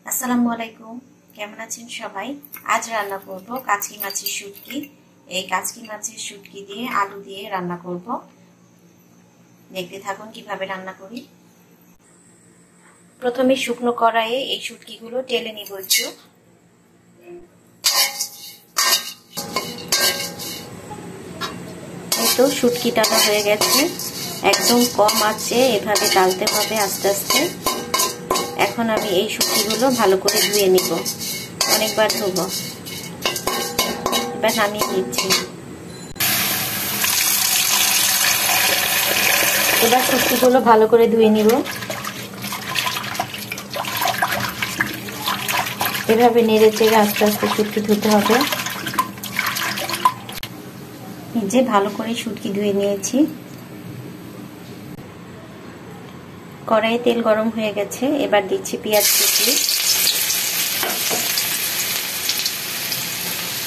আসসালামু আলাইকুম, কেমন আছেন সবাই? আজ রান্না করব কাচকি মাছের শুটকি। এই কাচকি মাছের শুটকি দিয়ে আলু দিয়ে রান্না করব। দেখতে থাকুন কিভাবে রান্না করি। প্রথমে শুকনো কড়াইয়ে এই শুটকিগুলো টেলে নিব একটু। এই তো শুটকি টানা হয়ে গেছে। একদম কম আঁচে এভাবে ডালতে হবে আস্তে আস্তে। এখন আমি এই শুটকিগুলো ভালো করে ধুয়ে নিব, অনেকবার ধুব। এবার নামিয়ে নিচ্ছি। এবার শুটকিগুলো ভালো করে ধুয়ে নিব। এভাবে নেড়ে চেড়ে আস্তে আস্তে শুটকি ধুতে হবে। এই যে ভালো করে শুটকি ধুয়ে নিয়েছি। কড়াইয়ে তেল গরম হয়ে গেছে, এবার দিচ্ছি পেঁয়াজ কুচি।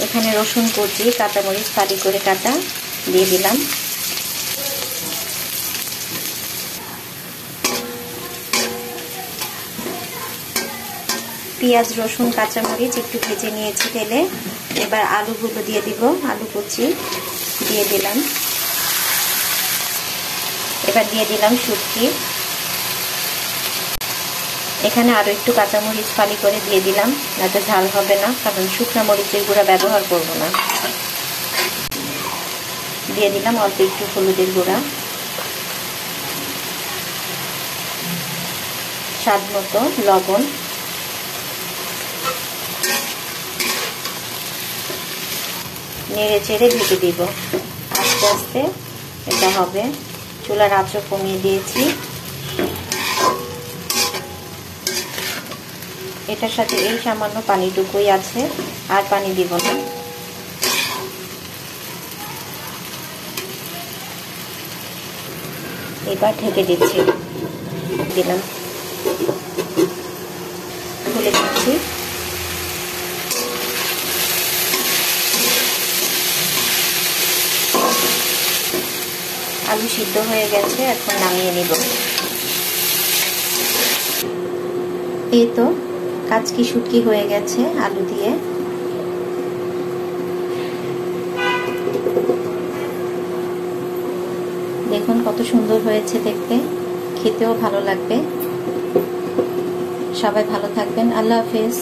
এখানে রসুন কুচি, কাঁচামরিচ ফালি করে কাটা দিয়ে দিলাম। পেঁয়াজ রসুন কাঁচামরিচ একটু ভেজে নিয়েছি তেলে। এবার আলুগুলো দিয়ে দিব, আলু কুচি দিয়ে দিলাম। এবার দিয়ে দিলাম শুটকি। এখানে আরো একটু কাঁচামরিচ ফালি করে দিয়ে দিলাম, যাতে ঝাল হবে না, কারণ শুকনো মরিচের গুঁড়া ব্যবহার করব না। দিয়ে দিলাম অল্প একটু হলুদের গুঁড়া, স্বাদ মতো লবণ। নেড়ে চেড়ে ঢেকে দিব। আস্তে আস্তে এটা হবে। চুলার আঁচও কমিয়ে দিয়েছি। এটার সাথে এই সামান্য পানিটুকুই আছে, আর পানি দিব না। এবার ঢেকে দিচ্ছি, দিলাম, খুলে দিচ্ছি। আলু সিদ্ধ হয়ে গেছে, এখন নামিয়ে নিব। এই তো কাচকি শুটকি হয়ে গেছে আলু দিয়ে। দেখুন কত সুন্দর হয়েছে দেখতে, খেতেও ভালো লাগবে। সবাই ভালো থাকবেন। আল্লাহ হাফেজ।